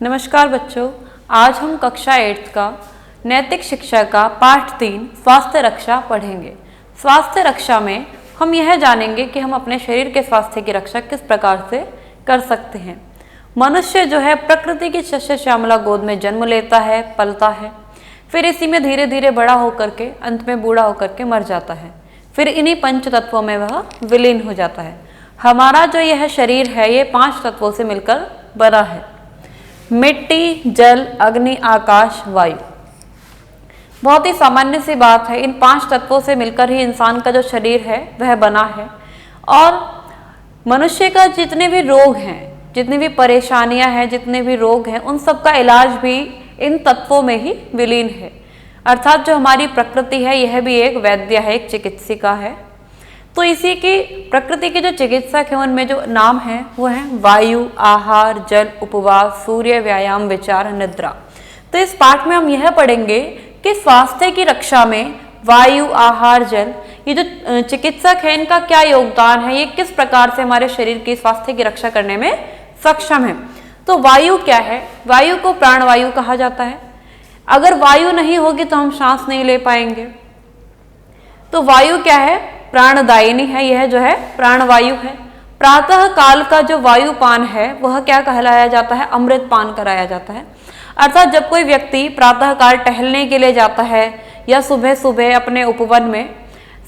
नमस्कार बच्चों, आज हम कक्षा 8 का नैतिक शिक्षा का पाठ 3 स्वास्थ्य रक्षा पढ़ेंगे। स्वास्थ्य रक्षा में हम यह जानेंगे कि हम अपने शरीर के स्वास्थ्य की रक्षा किस प्रकार से कर सकते हैं। मनुष्य जो है प्रकृति की शस्य श्यामला गोद में जन्म लेता है, पलता है, फिर इसी में धीरे धीरे बड़ा होकर के अंत में बूढ़ा होकर के मर जाता है, फिर इन्हीं पंच तत्वों में वह विलीन हो जाता है। हमारा जो यह शरीर है ये 5 तत्वों से मिलकर बना है। मिट्टी, जल, अग्नि, आकाश, वायु। बहुत ही सामान्य सी बात है, इन 5 तत्वों से मिलकर ही इंसान का जो शरीर है वह बना है। और मनुष्य का जितने भी रोग हैं, जितनी भी परेशानियां हैं, जितने भी रोग हैं, उन सब का इलाज भी इन तत्वों में ही विलीन है। अर्थात जो हमारी प्रकृति है यह भी एक वैद्य है, एक चिकित्सिका है। तो इसी की प्रकृति के जो चिकित्सक हैं उनमें जो नाम है वो है वायु, आहार, जल, उपवास, सूर्य, व्यायाम, विचार, निद्रा। तो इस पाठ में हम यह पढ़ेंगे कि स्वास्थ्य की रक्षा में वायु, आहार, जल, ये जो चिकित्सक है इनका क्या योगदान है, ये किस प्रकार से हमारे शरीर की स्वास्थ्य की रक्षा करने में सक्षम है। तो वायु क्या है? वायु को प्राणवायु कहा जाता है। अगर वायु नहीं होगी तो हम सांस नहीं ले पाएंगे। तो वायु क्या है? प्राणदायिनी है, यह जो है प्राणवायु है। प्रातः काल का जो वायुपान है वह क्या कहलाया जाता है? अमृत पान कराया जाता है। अर्थात जब कोई व्यक्ति प्रातः काल टहलने के लिए जाता है या सुबह सुबह अपने उपवन में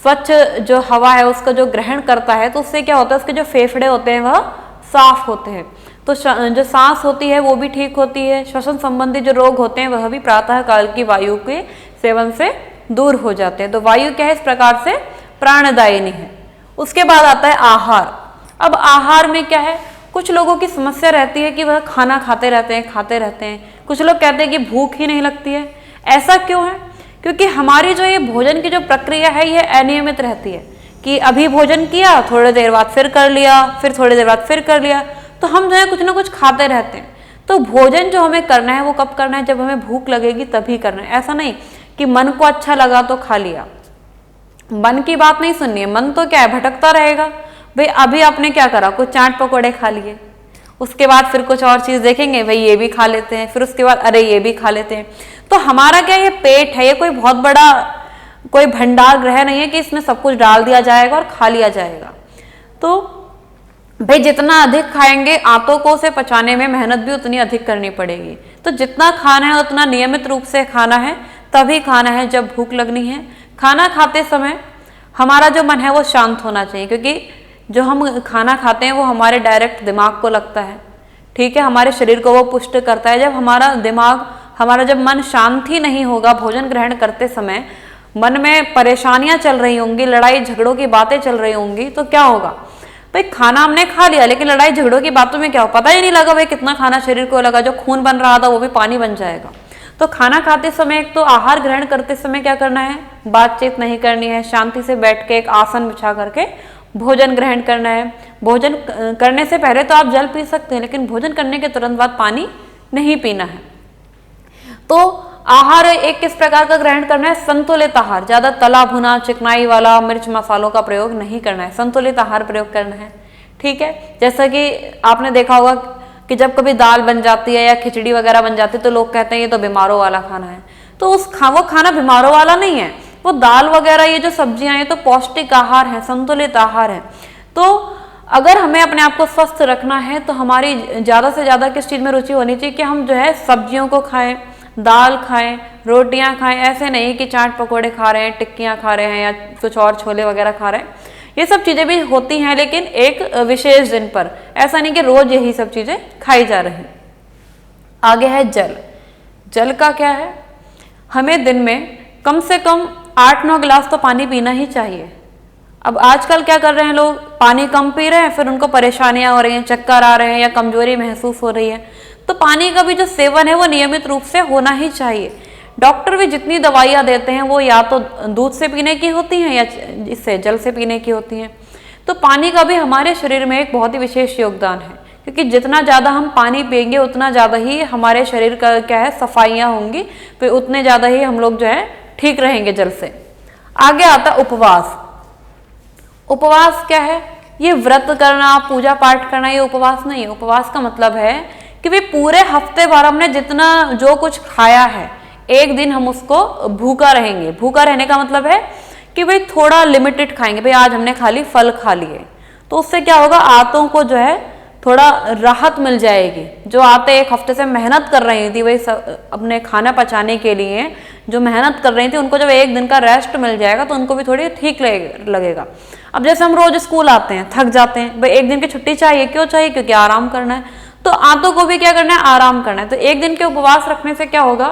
स्वच्छ जो हवा है उसका जो ग्रहण करता है तो उससे क्या होता है, उसके जो फेफड़े होते हैं वह साफ होते हैं, तो जो सांस होती है वो भी ठीक होती है। श्वसन संबंधी जो रोग होते हैं वह भी प्रातः काल की वायु के सेवन से दूर हो जाते हैं। तो वायु क्या है? इस प्रकार से प्राणदायिनी है। उसके बाद आता है आहार। अब आहार में क्या है? कुछ लोगों की समस्या रहती है कि वह खाना खाते रहते हैं। कुछ लोग कहते हैं कि भूख ही नहीं लगती है। ऐसा क्यों है? क्योंकि हमारी जो ये भोजन की जो प्रक्रिया है यह अनियमित रहती है कि अभी भोजन किया, थोड़ी देर बाद फिर कर लिया, फिर थोड़ी देर बाद फिर कर लिया। तो हम जो है कुछ ना कुछ खाते रहते हैं। तो भोजन जो हमें करना है वो कब करना है? जब हमें भूख लगेगी तभी करना है। ऐसा नहीं कि मन को अच्छा लगा तो खा लिया। मन की बात नहीं सुननी है। मन तो क्या है, भटकता रहेगा। भाई अभी आपने क्या करा, कुछ चाट पकौड़े खा लिए, उसके बाद फिर कुछ और चीज देखेंगे, भाई ये भी खा लेते हैं, फिर उसके बाद अरे ये भी खा लेते हैं। तो हमारा क्या ये पेट है, ये कोई बहुत बड़ा कोई भंडार गृह नहीं है कि इसमें सब कुछ डाल दिया जाएगा और खा लिया जाएगा। तो भाई जितना अधिक खाएंगे आंतों को उसे पचाने में मेहनत भी उतनी अधिक करनी पड़ेगी। तो जितना खाना है उतना नियमित रूप से खाना है, तभी खाना है जब भूख लगनी है। खाना खाते समय हमारा जो मन है वो शांत होना चाहिए, क्योंकि जो हम खाना खाते हैं वो हमारे डायरेक्ट दिमाग को लगता है, ठीक है, हमारे शरीर को वो पुष्ट करता है। जब हमारा दिमाग, हमारा जब मन शांत ही नहीं होगा, भोजन ग्रहण करते समय मन में परेशानियां चल रही होंगी, लड़ाई झगड़ों की बातें चल रही होंगी, तो क्या होगा? भाई खाना हमने खा लिया लेकिन लड़ाई झगड़ों की बातों में क्या हो, पता ही नहीं लगा भाई कितना खाना शरीर को लगा। जो खून बन रहा था वो भी पानी बन जाएगा। तो खाना खाते समय, एक तो आहार ग्रहण करते समय क्या करना है? बातचीत नहीं करनी है, शांति से बैठ के एक आसन बिछा करके भोजन ग्रहण करना है। भोजन करने से पहले तो आप जल पी सकते हैं, लेकिन भोजन करने के तुरंत बाद पानी नहीं पीना है। तो आहार एक किस प्रकार का ग्रहण करना है? संतुलित आहार। ज्यादा तला भुना, चिकनाई वाला, मिर्च मसालों का प्रयोग नहीं करना है, संतुलित आहार प्रयोग करना है, ठीक है। जैसा कि आपने देखा होगा कि जब कभी दाल बन जाती है या खिचड़ी वगैरह बन जाती है तो लोग कहते हैं ये तो बीमारों वाला खाना है। तो वो खाना बीमारों वाला नहीं है। वो दाल वगैरह, ये जो सब्जियां, ये तो पौष्टिक आहार है, संतुलित आहार है। तो अगर हमें अपने आप को स्वस्थ रखना है तो हमारी ज्यादा से ज्यादा किस चीज में रुचि होनी चाहिए कि हम जो है सब्जियों को खाएं, दाल खाएं, रोटियां खाएं। ऐसे नहीं कि चाट पकौड़े खा रहे हैं, टिक्कियां खा रहे हैं या कुछ और छोले वगैरह खा रहे हैं। ये सब चीजें भी होती हैं लेकिन एक विशेष दिन पर, ऐसा नहीं कि रोज यही सब चीजें खाई जा रही। आगे है जल। जल का क्या है? हमें दिन में कम से कम 8-9 गिलास तो पानी पीना ही चाहिए। अब आजकल क्या कर रहे हैं लोग, पानी कम पी रहे हैं, फिर उनको परेशानियां हो रही हैं, चक्कर आ रहे हैं या कमजोरी महसूस हो रही है। तो पानी का भी जो सेवन है वो नियमित रूप से होना ही चाहिए। डॉक्टर भी जितनी दवाइयां देते हैं वो या तो दूध से पीने की होती हैं या इससे जल से पीने की होती हैं। तो पानी का भी हमारे शरीर में एक बहुत ही विशेष योगदान है, क्योंकि जितना ज़्यादा हम पानी पिएंगे उतना ज़्यादा ही हमारे शरीर का क्या है, सफाइयाँ होंगी, फिर उतने ज़्यादा ही हम लोग जो है ठीक रहेंगे जल से। आगे आता उपवास। उपवास क्या है? ये व्रत करना, पूजा पाठ करना, ये उपवास नहीं है। उपवास का मतलब है कि भाई पूरे हफ्ते भर हमने जितना जो कुछ खाया है, एक दिन हम उसको भूखा रहेंगे। भूखा रहने का मतलब है कि भाई थोड़ा लिमिटेड खाएंगे, भाई आज हमने खाली फल खा लिए, तो उससे क्या होगा, आंतों को जो है थोड़ा राहत मिल जाएगी। जो आते एक हफ्ते से मेहनत कर रही थी भाई अपने खाना पचाने के लिए, जो मेहनत कर रही थी, उनको जब एक दिन का रेस्ट मिल जाएगा तो उनको भी थोड़ी ठीक लगेगा। अब जैसे हम रोज स्कूल आते हैं, थक जाते हैं, भाई एक दिन की छुट्टी चाहिए, क्यों चाहिए, क्योंकि आराम करना है। तो आंतों को भी क्या करना है, आराम करना है। तो एक दिन के उपवास रखने से क्या होगा,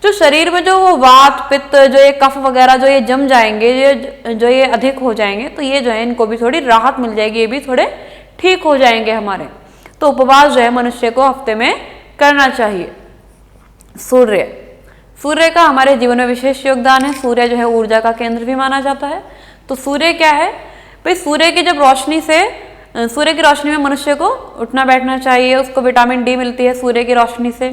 जो शरीर में जो वात पित्त, जो ये कफ वगैरह जो ये जम जाएंगे, ये अधिक हो जाएंगे, तो ये जो है इनको भी थोड़ी राहत मिल जाएगी, ये भी थोड़े ठीक हो जाएंगे हमारे। तो उपवास जो है मनुष्य को हफ्ते में करना चाहिए। सूर्य का हमारे जीवन में विशेष योगदान है। सूर्य जो है ऊर्जा का केंद्र भी माना जाता है। तो सूर्य क्या है भाई, सूर्य की रोशनी में मनुष्य को उठना बैठना चाहिए, उसको विटामिन डी मिलती है सूर्य की रोशनी से।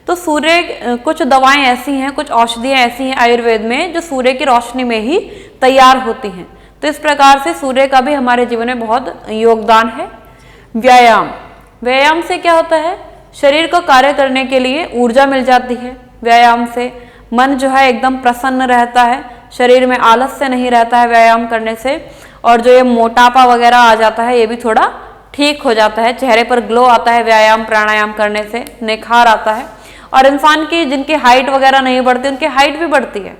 तो सूर्य, कुछ दवाएं ऐसी हैं, कुछ औषधियां ऐसी हैं आयुर्वेद में जो सूर्य की रोशनी में ही तैयार होती हैं। तो इस प्रकार से सूर्य का भी हमारे जीवन में बहुत योगदान है। व्यायाम से क्या होता है, शरीर को कार्य करने के लिए ऊर्जा मिल जाती है। व्यायाम से मन जो है एकदम प्रसन्न रहता है, शरीर में आलस्य नहीं रहता है व्यायाम करने से, और जो ये मोटापा वगैरह आ जाता है ये भी थोड़ा ठीक हो जाता है। चेहरे पर ग्लो आता है व्यायाम प्राणायाम करने से, निखार आता है। और इंसान की जिनकी हाइट वगैरह नहीं बढ़ती, उनकी हाइट भी बढ़ती है।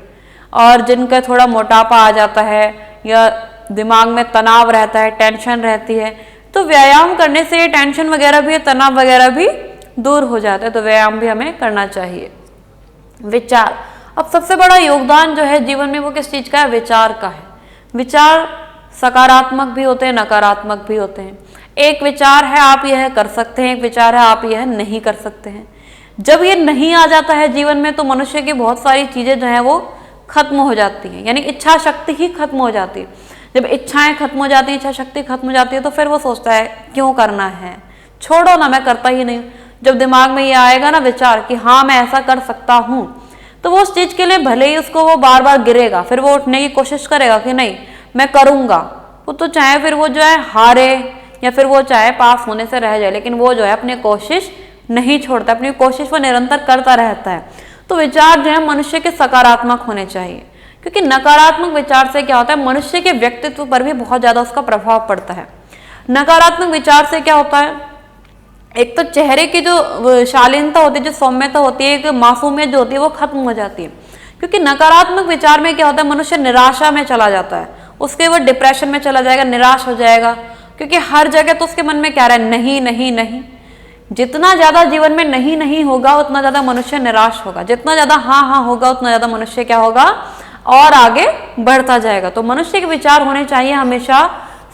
और जिनका थोड़ा मोटापा आ जाता है या दिमाग में तनाव रहता है, टेंशन रहती है, तो व्यायाम करने से ये टेंशन वगैरह भी, तनाव वगैरह भी दूर हो जाता है। तो व्यायाम भी हमें करना चाहिए। विचार, अब सबसे बड़ा योगदान जो है जीवन में वो किस चीज का है, विचार का है। विचार सकारात्मक भी होते हैं, नकारात्मक भी होते हैं। एक विचार है आप यह कर सकते हैं, एक विचार है आप यह नहीं कर सकते हैं। जब ये नहीं आ जाता है जीवन में तो मनुष्य की बहुत सारी चीजें जो है वो खत्म हो जाती हैं, यानी इच्छा शक्ति ही खत्म हो जाती है। जब इच्छाएं खत्म हो जाती है, इच्छा शक्ति खत्म हो जाती है, तो फिर वो सोचता है क्यों करना है, छोड़ो ना, मैं करता ही नहीं। जब दिमाग में ये आएगा ना विचार कि हाँ मैं ऐसा कर सकता हूँ, तो वो उस चीज के लिए भले ही उसको वो बार बार गिरेगा, फिर वो उठने की कोशिश करेगा कि नहीं मैं करूंगा। वो तो चाहे फिर वो जो है हारे या फिर वो चाहे पास होने से रह जाए, लेकिन वो जो है अपनी कोशिश नहीं छोड़ता, अपनी कोशिश वो निरंतर करता रहता है। तो विचार जो है मनुष्य के सकारात्मक होने चाहिए, क्योंकि नकारात्मक विचार से क्या होता है, मनुष्य के व्यक्तित्व पर भी बहुत ज्यादा उसका प्रभाव पड़ता है। नकारात्मक विचार से क्या होता है, एक तो चेहरे की जो शालीनता होती है, जो सौम्यता होती है, एक मासूमियत जो होती है वो खत्म हो जाती है। क्योंकि नकारात्मक विचार में क्या होता है, मनुष्य निराशा में चला जाता है, उसके वो डिप्रेशन में चला जाएगा, निराश हो जाएगा। क्योंकि हर जगह तो उसके मन में क्या रहा है, नहीं नहीं नहीं। जितना ज्यादा जीवन में नहीं नहीं होगा उतना ज्यादा मनुष्य निराश होगा, जितना ज्यादा हाँ हाँ होगा उतना ज्यादा मनुष्य क्या होगा, और आगे बढ़ता जाएगा। तो मनुष्य के विचार होने चाहिए हमेशा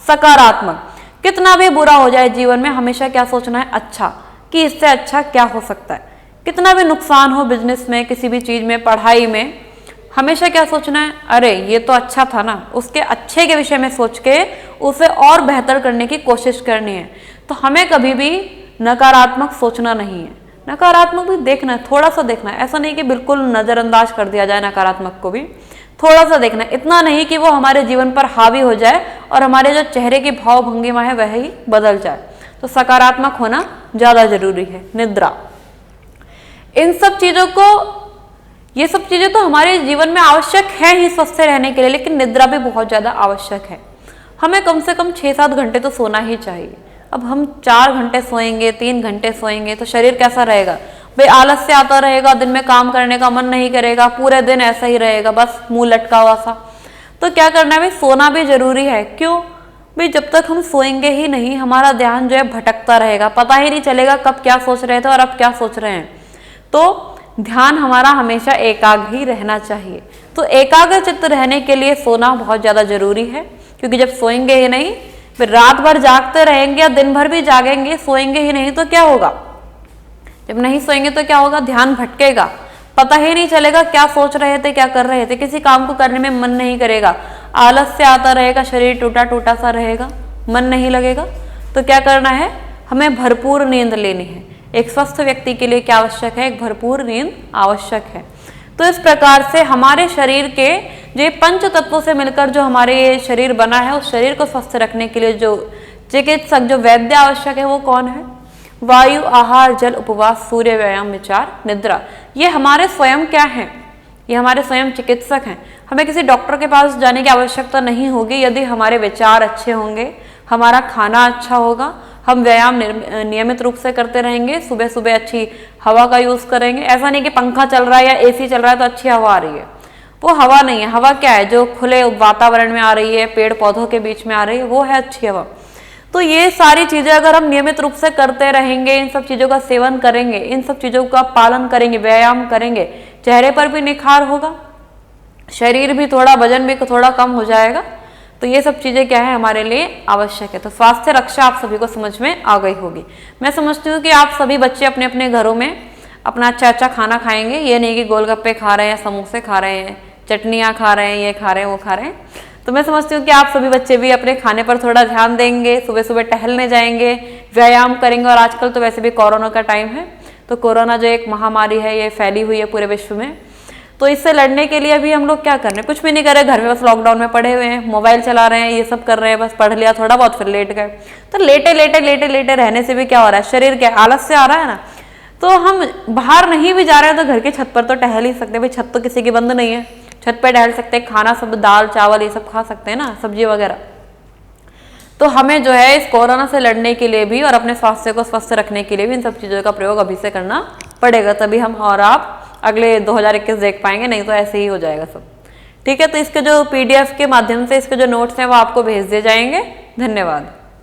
सकारात्मक। कितना भी बुरा हो जाए जीवन में, हमेशा क्या सोचना है, अच्छा, कि इससे अच्छा क्या हो सकता है। कितना भी नुकसान हो बिजनेस में, किसी भी चीज में, पढ़ाई में, हमेशा क्या सोचना है, अरे ये तो अच्छा था ना, उसके अच्छे के विषय में सोच के उसे और बेहतर करने की कोशिश करनी है। तो हमें कभी भी नकारात्मक सोचना नहीं है, नकारात्मक भी देखना है, थोड़ा सा देखना है। ऐसा नहीं कि बिल्कुल नजरअंदाज कर दिया जाए नकारात्मक को भी, थोड़ा सा देखना है। इतना नहीं कि वो हमारे जीवन पर हावी हो जाए और हमारे जो चेहरे की भाव भंगिमा है वह ही बदल जाए। तो सकारात्मक होना ज्यादा जरूरी है। निद्रा, इन सब चीजों को, ये सब चीजें तो हमारे जीवन में आवश्यक है ही स्वस्थ रहने के लिए, लेकिन निद्रा भी बहुत ज्यादा आवश्यक है। हमें कम से कम 6-7 घंटे तो सोना ही चाहिए। अब हम 4 घंटे सोएंगे, 3 घंटे सोएंगे तो शरीर कैसा रहेगा भाई, आलस्य आता रहेगा, दिन में काम करने का मन नहीं करेगा, पूरे दिन ऐसा ही रहेगा, बस मुंह लटका हुआ सा। तो क्या करना है भाई, सोना भी जरूरी है। क्यों भाई, जब तक हम सोएंगे ही नहीं हमारा ध्यान जो है भटकता रहेगा, पता ही नहीं चलेगा कब क्या सोच रहे थे और अब क्या सोच रहे हैं। तो ध्यान हमारा हमेशा एकाग्र ही रहना चाहिए। तो एकाग्र चित्त रहने के लिए सोना बहुत ज्यादा जरूरी है, क्योंकि जब सोएंगे ही नहीं, फिर रात भर जागते रहेंगे या दिन भर भी जागेंगे, सोएंगे ही नहीं तो क्या होगा, जब नहीं सोएंगे तो क्या होगा, ध्यान भटकेगा, पता ही नहीं चलेगा क्या सोच रहे थे, क्या कर रहे थे, किसी काम को करने में मन नहीं करेगा, आलस्य आता रहेगा, शरीर टूटा टूटा सा रहेगा, मन नहीं लगेगा। तो क्या करना है, हमें भरपूर नींद लेनी है। एक स्वस्थ व्यक्ति के लिए क्या आवश्यक है, एक भरपूर नींद आवश्यक है। तो इस प्रकार से हमारे शरीर के जो 5 तत्वों से मिलकर जो हमारे ये शरीर बना है, उस शरीर को स्वस्थ रखने के लिए जो चिकित्सक, जो वैद्य आवश्यक है वो कौन है, वायु, आहार, जल, उपवास, सूर्य, व्यायाम, विचार, निद्रा। ये हमारे स्वयं क्या हैं? ये हमारे स्वयं चिकित्सक हैं। हमें किसी डॉक्टर के पास जाने की आवश्यकता नहीं होगी यदि हमारे विचार अच्छे होंगे, हमारा खाना अच्छा होगा, हम व्यायाम नियमित रूप से करते रहेंगे, सुबह सुबह अच्छी हवा का यूज करेंगे। ऐसा नहीं कि पंखा चल रहा है या एसी चल रहा है तो अच्छी हवा आ रही है, वो हवा नहीं है। हवा क्या है? जो खुले वातावरण में आ रही है, पेड़ पौधों के बीच में आ रही है, वो है अच्छी हवा। तो ये सारी चीजें अगर हम नियमित रूप से करते रहेंगे, इन सब चीजों का सेवन करेंगे, इन सब चीजों का पालन करेंगे, व्यायाम करेंगे, चेहरे पर भी निखार होगा, शरीर भी थोड़ा, वजन भी थोड़ा कम हो जाएगा। तो ये सब चीजें क्या है? हमारे लिए आवश्यक है। तो स्वास्थ्य रक्षा आप सभी को समझ में आ गई होगी। मैं समझती हूँ कि आप सभी बच्चे अपने अपने घरों में अपना अच्छा अच्छा खाना खाएंगे। ये नहीं कि गोलगप्पे खा रहे हैं, समोसे खा रहे हैं, चटनियाँ खा रहे हैं, ये खा रहे हैं, वो खा रहे हैं। तो मैं समझती हूँ कि आप सभी बच्चे भी अपने खाने पर थोड़ा ध्यान देंगे, सुबह सुबह टहलने जाएंगे, व्यायाम करेंगे। और आजकल तो वैसे भी कोरोना का टाइम है, तो कोरोना जो एक महामारी है ये फैली हुई है पूरे विश्व में, तो इससे लड़ने के लिए अभी हम लोग क्या कर रहे हैं? कुछ भी नहीं कर रहे, घर में बस लॉकडाउन में पड़े हुए हैं, मोबाइल चला रहे हैं, ये सब कर रहे हैं, बस पढ़ लिया थोड़ा बहुत फिर लेट गए। तो लेटे लेटे लेटे लेटे रहने से भी क्या हो रहा है? शरीर क्या आलस से आ रहा है ना। तो हम बाहर नहीं भी जा रहे हैं तो घर की छत पर तो टहल ही सकते हैं। भाई छत तो किसी की बंद नहीं है, छत पर टहल सकते हैं, खाना सब दाल चावल ये सब खा सकते हैं ना, सब्जी वगैरह। तो हमें जो है इस कोरोना से लड़ने के लिए भी और अपने स्वास्थ्य को स्वस्थ रखने के लिए भी इन सब चीज़ों का प्रयोग अभी से करना पड़ेगा, तभी हम और आप अगले 2021 देख पाएंगे, नहीं तो ऐसे ही हो जाएगा सब। ठीक है, तो इसके जो PDF के माध्यम से इसके जो नोट्स हैं वो आपको भेज दिए जाएंगे। धन्यवाद।